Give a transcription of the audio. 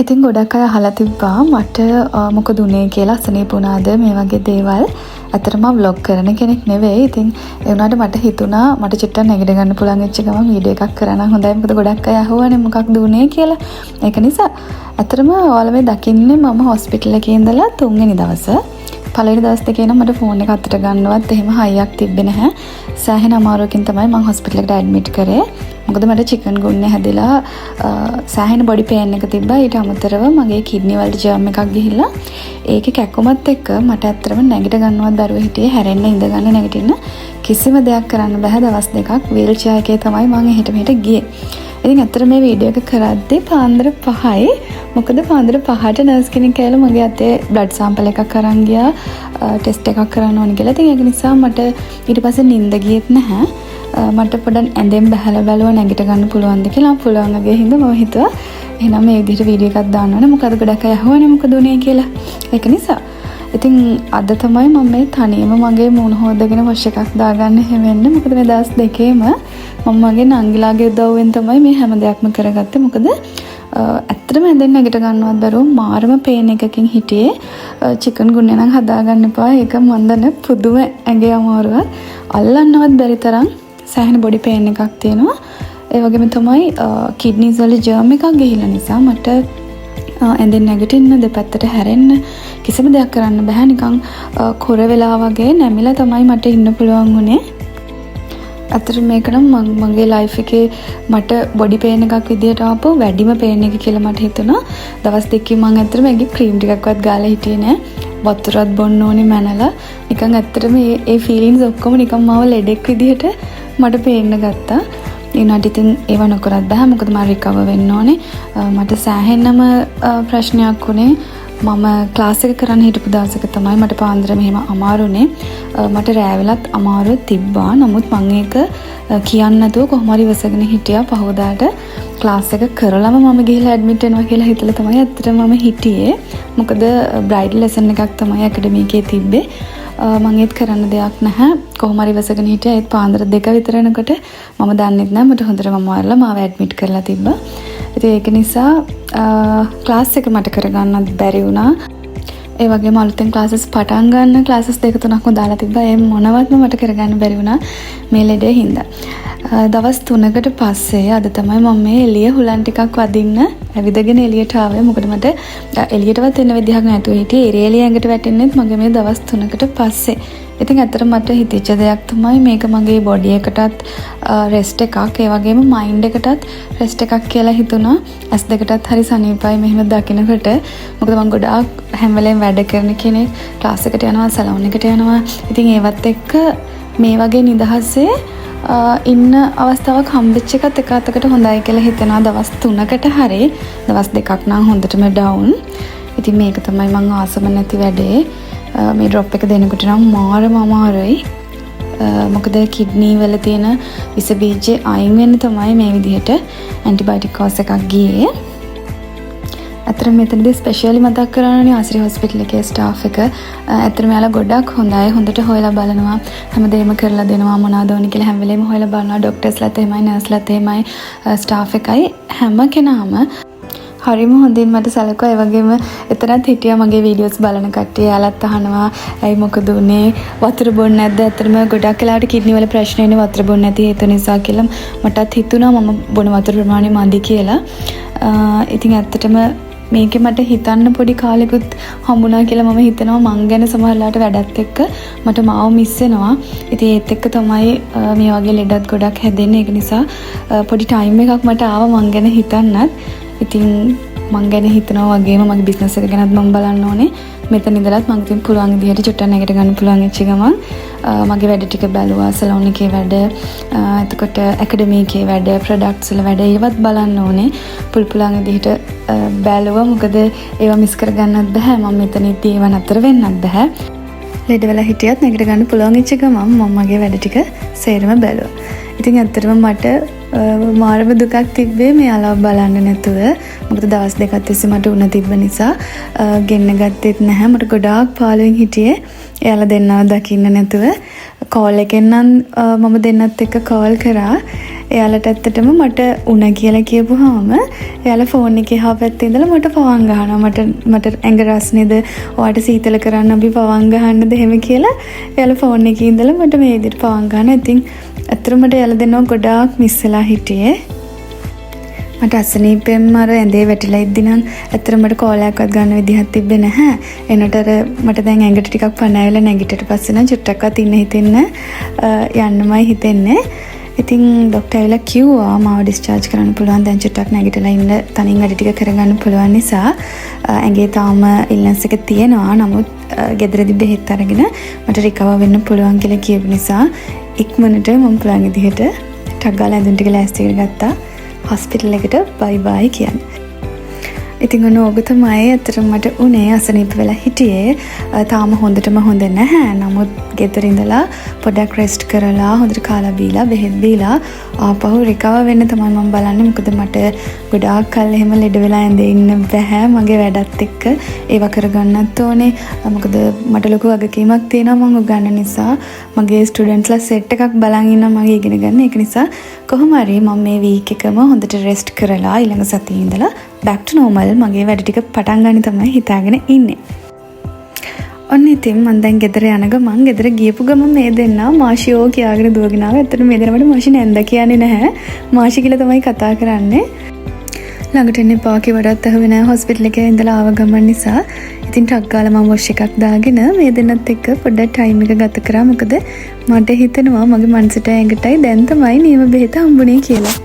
ඉතින් ගොඩක් අය අහලා තිබ්බා මට මොකද උනේ කියලා අසනීප වුණාද මේ වගේ දේවල්. ඇත්තටම ව්ලොග් කරන කෙනෙක් නෙවෙයි. ඉතින් ඒ වුණාට මට හිතුණා මට චුට්ටක් නැගිට ගන්න පුළුවන් වෙච්ච ගමන් වීඩියෝ එකක් කරන්න හොඳයි. මොකද ගොඩක් අය අහුවානේ මොකක්ද උනේ කියලා. ඒක නිසා ඇත්තටම ඔයාලා මේ දකින්නේ මම හොස්පිටල් එකේ ඉඳලා 3 වෙනි දවසේ. පළවෙනි දවස් දෙකේ නම් මට ෆෝන් එක අතට ගන්නවත් එහෙම හයියක් තිබ්බේ නැහැ. සෑහෙන අමාරුවකින් තමයි මම හොස්පිටල් එකට ඇඩ්මිට් කරේ. මොකද මට චිකන් ගුන්නේ හැදිලා සෑහෙන බොඩි පේන් එක තිබ්බා. ඊට අමතරව මගේ කිඩ්නි වලට ජර්ම් එකක් ගිහිල්ලා ඒකේ කැක්කුමත් එක්ක මට ඇත්තටම නැගිට ගන්නවත් බැරුව හිටියේ. හැරෙන්න ඉඳගන්න නැගිටින්න කිසිම දෙයක් කරන්න බෑ. දවස් දෙකක් වීල් චෙයාර් එකේ තමයි මම එහෙට මෙහෙට ගියේ. ඉතින් ඇත්තට මේ වීඩියෝ එක කරද්දී පාන්දර 5යි. මොකද පාන්දර 5ට නර්ස් කෙනෙක් ඇවිල්ලා මගේ අතේ බ්ලඩ් සැම්පල් එකක් අරන් ගියා. ටෙස්ට් එකක් කරන්න ඕනේ කියලා. ඉතින් ඒක නිසා මට ඊට පස්සේ නිින්ද ගියෙත් නැහැ. මට පොඩ්ඩක් ඇඳෙන් බහලා බැලුවා නැගිට ගන්න පුළුවන්ද කියලා. පුළුවන් වගේ හින්දා මම හිතුවා එහෙනම් මේ විදිහට වීඩියෝ එකක් දාන්න ඕනේ. මොකද ගොඩක් අය අහුවනේ මොකද උනේ කියලා. ඒක නිසා ඉතින් අද තමයි මම මේ තනියම මගේ මූණ හොදගෙන වොෂ් එකක් දාගන්න හැමෙන්නේ. මොකද මේ දවස් දෙකේම මම මගේ නංගිලාගේ උදව්වෙන් තමයි මේ හැම දෙයක්ම කරගත්තේ. මොකද ඇත්තටම ඇඳෙන් නැගිට ගන්නවත් බැරුව මාරම පේන් එකකින් හිටියේ. චිකන් ගුන්නේ නම් හදාගන්න එපා. ඒක මන් දන්න පුදුම ඇඟේ අමාරුවක්. අල්ලන්නවත් බැරි තරම් සෑහෙන බොඩි පේන් එකක් තියෙනවා. ඒ වගේම තමයි කිඩ්නිස් වල ජර්ම් එකක් ගිහිල්ලා නිසා මට ඇඳෙන් නැගිටින්න දෙපැත්තට හැරෙන්න කිසිම දෙයක් කරන්න බෑ. නිකන් කොර වෙලා වගේ නැමිලා තමයි මට ඉන්න පුළුවන් වුණේ. ඇත්තට මේක නම් මගේ ලයිෆ් එකේ මට බොඩි පේන් එකක් විදියට ආපු වැඩිම පේන් එක කියලා මට හිතුණා. දවස් දෙකකින් මම ඇත්තට මේකේ ක්‍රීම් ටිකක්වත් ගාලා හිටියේ නෑ. වතුරත් බොන්න ඕනේ මැනලා. නිකන් ඇත්තටම මේ ෆීලිංස් ඔක්කොම නිකන් මාව ලෙඩෙක් විදියට මට පේන්න ගත්තා. ඊනට ඉතින් ඒව නොකරත් බෑ. මොකද මම රිකවර් වෙන්න ඕනේ. මට සෑහෙනම ප්‍රශ්නයක් වුණේ මම ක්ලාස් එක කරන්න හිටපු දවසක තමයි මට පාන්දර මෙහෙම අමාරුනේ. මට රෑ වෙලත් අමාරුව තිබ්බා. නමුත් මම ඒක කියන්න නැතුව කොහොම හරි ඉවසගෙන හිටියා. පහවදාට ක්ලාස් එක කරලම මම ගිහලා ඇඩ්මිට් වෙනවා කියලා හිතලා තමයි ඇත්තටම මම හිටියේ. මොකද බ්‍රයිඩල් ලෙසන් එකක් තමයි ඇකඩමි එකේ තිබ්බේ. මම ඒත් කරන්න දෙයක් නැහැ. කොහොම හරි ඉවසගෙන හිටියා. ඒත් පාන්දර 2 විතර එනකොට මම දන්නෙත් නැහැ. මට හොඳටම අමාරුලා මාව ඇඩ්මිට් කරලා තිබ්බා. ඉතින් ඒක නිසා ක්ලාස් එක මට කරගන්නත් බැරි වුණා. ඒ වගේම අලුතෙන් ක්ලාසස් පටන් ගන්න ක්ලාසස් 2-3ක්ම දාලා තිබ්බා. ඒ මොනවත්ම මට කරගන්න බැරි වුණා මේ ලෙඩේ හින්දා. දවස් 3කට පස්සේ අද තමයි මම මේ එළිය හුලන් ටිකක් වදින්න ඇවිදගෙන එළියට ආවේ. මොකද මට එළියටවත් එන්න විදිහක් නැතුව හිටියේ. ඉරේලිය ඇඟට වැටෙන්නෙත් මගේ මේ දවස් 3කට පස්සේ. ඉතින් ඇත්තට මට හිතෙච්ච දෙයක් තමයි මේක මගේ බොඩි එකටත් රෙස්ට් එකක්, ඒ වගේම මයින්ඩ් එකටත් රෙස්ට් එකක් කියලා හිතුණා. ඇස් දෙකටත් හරි සනීපයි මෙහෙම දකිනකොට. මොකද මම ගොඩාක් හැම වෙලේම වැඩ කරන කෙනෙක්. ක්ලාස් එකට යනවා, සලෝන් එකට යනවා. ඉතින් ඒවත් එක්ක මේ වගේ නිදහසේ ඉන්න අවස්ථාවක් හම්බෙච්ච එකත් එක අතකට හොඳයි කියලා හිතෙනවා. දවස් 3කට හරි දවස් 2ක් නම් හොඳටම ඩවුන්. ඉතින් මේක තමයි මම ආසම නැති වැඩේ. මේ ඩ්‍රොප් එක දෙනකොට නම් මාරම අමාරුයි. මොකද කිඩ්නි වල තියෙන විස බීජ අයින් වෙන්න තමයි මේ විදිහට ඇන්ටිබයොටික් කෝස් එකක් ගියේ. ඇත්තටම මෙතනදී ස්පෙෂලි මතක් කරන්නේ ආශ්‍රය හොස්පිටල් එකේ ස්ටාෆ් එක. ඇත්තටම යාලා ගොඩක් හොඳයි. හොඳට හොයලා බලනවා. හැමදේම කරලා දෙනවා. මොනවද ඕනේ කියලා හැම වෙලේම හොයලා බලනවා. ડોක්ටර්ස්ලාත් එහෙමයි, නර්ස්ලාත් එහෙමයි, ස්ටාෆ් එකයි හැම කෙනාම හරිම හොඳින් මට සැලකුවා. ඒ වගේම එතනත් හිටියා මගේ වීඩියෝස් බලන කට්ටිය. යාලත් අහනවා ඇයි මොකද උනේ, වතුර බොන්නේ නැද්ද? ඇත්තටම ගොඩක් වෙලාවට කිඩ්නි වල ප්‍රශ්න එන්නේ වතුර බොන්නේ නැති හේතු නිසා කියලා. මටත් හිතුණා මම බොන වතුර ප්‍රමාණය මදි කියලා. ඉතින් ඇත්තටම මේකේ මට හිතන්න පොඩි කාලෙකුත් හම්බුණා කියලා මම හිතනවා. මං ගැන සමහරලාට වැඩත් එක්ක මට මාව මිස් වෙනවා. ඉතින් ඒත් එක්ක තමයි මේ වගේ ලෙඩත් ගොඩක් හැදෙන්නේ. ඒක නිසා පොඩි ටයිම් එකක් මට ආවා මං ගැන හිතන්නත්. ඉතින් මං ගැන හිතනවා වගේම මගේ බිස්නස් එක ගැනත් මම බලන්න ඕනේ. මෙතන ඉඳලත් මම ඉතින් පුළුවන් විදිහට චුට්ටක් නැගිට ගන්න පුළුවන් වෙච්ච ගමන් මගේ වැඩ ටික බැලුවා. සලෝන් එකේ වැඩ, එතකොට ඇකඩමි එකේ වැඩ, ප්‍රොඩක්ට්ස් වල වැඩ ඒවත් බලන්න ඕනේ. පුළුවන් විදිහට බැලුවා. මොකද ඒවා මිස් කරගන්නත් බෑ. මම මෙතනදී ඒවා නතර වෙන්නත් බෑ. ලෙඩ වෙලා හිටියත් නැගිට ගන්න පුළුවන් වෙච්ච ගමන් මම මගේ වැඩ ටික සේරම බැලුවා. ඉතින් ඇත්තටම මට මාරම දුකක් තිබ්බේ මෙයාලව බලන්න නැතුව. මොකද දවස් දෙකක් තිස්සේ මට උණ තිබ්බ නිසා ගෙන්න ගත්තෙත් නැහැ. මට ගොඩාක් පාළුවෙන් හිටියේ එයාලා දෙන්නව දකින්න නැතුව. කෝල් එකෙන් නම් මම දෙන්නත් එක්ක කෝල් කරා. එයාලට ඇත්තටම මට උණ කියලා කියපුවාම එයාලා ෆෝන් එකේ එහා පැත්තේ ඉඳලා මට පවන් ගහනවා. මට ඇඟ රස්නේද, ඔයාට සීතල කරන්න අපි පවන් ගහන්නද එහෙම කියලා එයාලා ෆෝන් එකේ ඉඳලා මට මේ විදිහට පවන් ගහනවා. ඉතින් ඇත්තටම මට එයාලා දෙනවා ගොඩාක් මිස් වෙලා හිටියේ. මට අසනීපෙන් අර ඇඳේ වැටිලා ඉද්දි නම් ඇත්තටම මට කෝලයක්වත් ගන්න විදිහක් තිබ්බේ නැහැ. එනට අර මට දැන් ඇඟට ටිකක් පණ ඇවිල්ලා නැගිටිට පස්සේ නම් චුට්ටක්වත් ඉන්න හිතෙන්නේ යන්නමයි හිතෙන්නේ. ඉතින් ડોක්ටර් ඇවිල්ලා කිව්වා මාව ඩිස්චාර්ජ් කරන්න පුළුවන්, දැන් චුට්ටක් නැගිටලා ඉන්න, තනින් වැඩ ටික කරගන්න පුළුවන් නිසා ඇඟේ තාම ඉල්නස් එක තියෙනවා. නමුත් ගෙදරදී බෙහෙත් අරගෙන මට රිකවර් වෙන්න පුළුවන් කියලා කියපු නිසා ඉක්මනට මම පුළුවන් විදිහට ටක් ගාලා ඇඳුම් ටික ලෑස්ති කරගත්තා. හොස්පිටල් එකට බයි බයි කියන්නේ. ඉතින් ඕක තමයි ඇත්තටම මට උනේ. අසනීප වෙලා හිටියේ. තාම හොඳටම හොඳ නැහැ. නමුත් ගෙදර ඉඳලා පොඩ්ඩක් රෙස්ට් කරලා හොඳට කාලා බීලා බෙහෙත් බීලා ආපහු රිකවර් වෙන්න තමයි මම බලන්නේ. මොකද මට ගොඩාක් කල් එහෙම ලෙඩ වෙලා ඇඳේ ඉන්න බෑ. මගේ වැඩත් එක්ක ඒව කරගන්නත් ඕනේ. මොකද මට ලොකු වගකීමක් තියෙනවා මම උගන්න නිසා. මගේ ස්ටුඩන්ට්ස්ලා සෙට් එකක් බලන් ඉන්නවා මගේ ඉගෙන ගන්න. ඒක නිසා කොහොම හරි මම මේ වීක් එකම හොඳට රෙස්ට් කරලා ඊළඟ සතියේ ඉඳලා back to normal මගේ වැඩ ටික පටන් ගන්න තමයි හිතාගෙන ඉන්නේ. ඔන්න ඉතින් මම දැන් ගෙදර යන ගමන් ගෙදර ගියපු ගමන් මේ දෙන්නා මාෂියෝ කියාගෙන දුවගෙන ආවා. ඇත්තට මේ දෙන්නට මාෂි නැන්ද කියන්නේ නැහැ. මාෂි කියලා තමයි කතා කරන්නේ. ළඟට එන්න එපා කිව්වටත් ඇහුවේ නැහැ හොස්පිටල් එකේ ඉඳලා ආව ගමන් නිසා. ඉතින් ටක් ගාලා මම වොෂ් එකක් දාගෙන මේ දෙන්නත් එක්ක පොඩ්ඩක් ටයිම් එක ගත කරා. මොකද මට හිතෙනවා මගේ මනසට ඇඟටයි දැන් තමයි නියම බෙහෙත හම්බුනේ කියලා.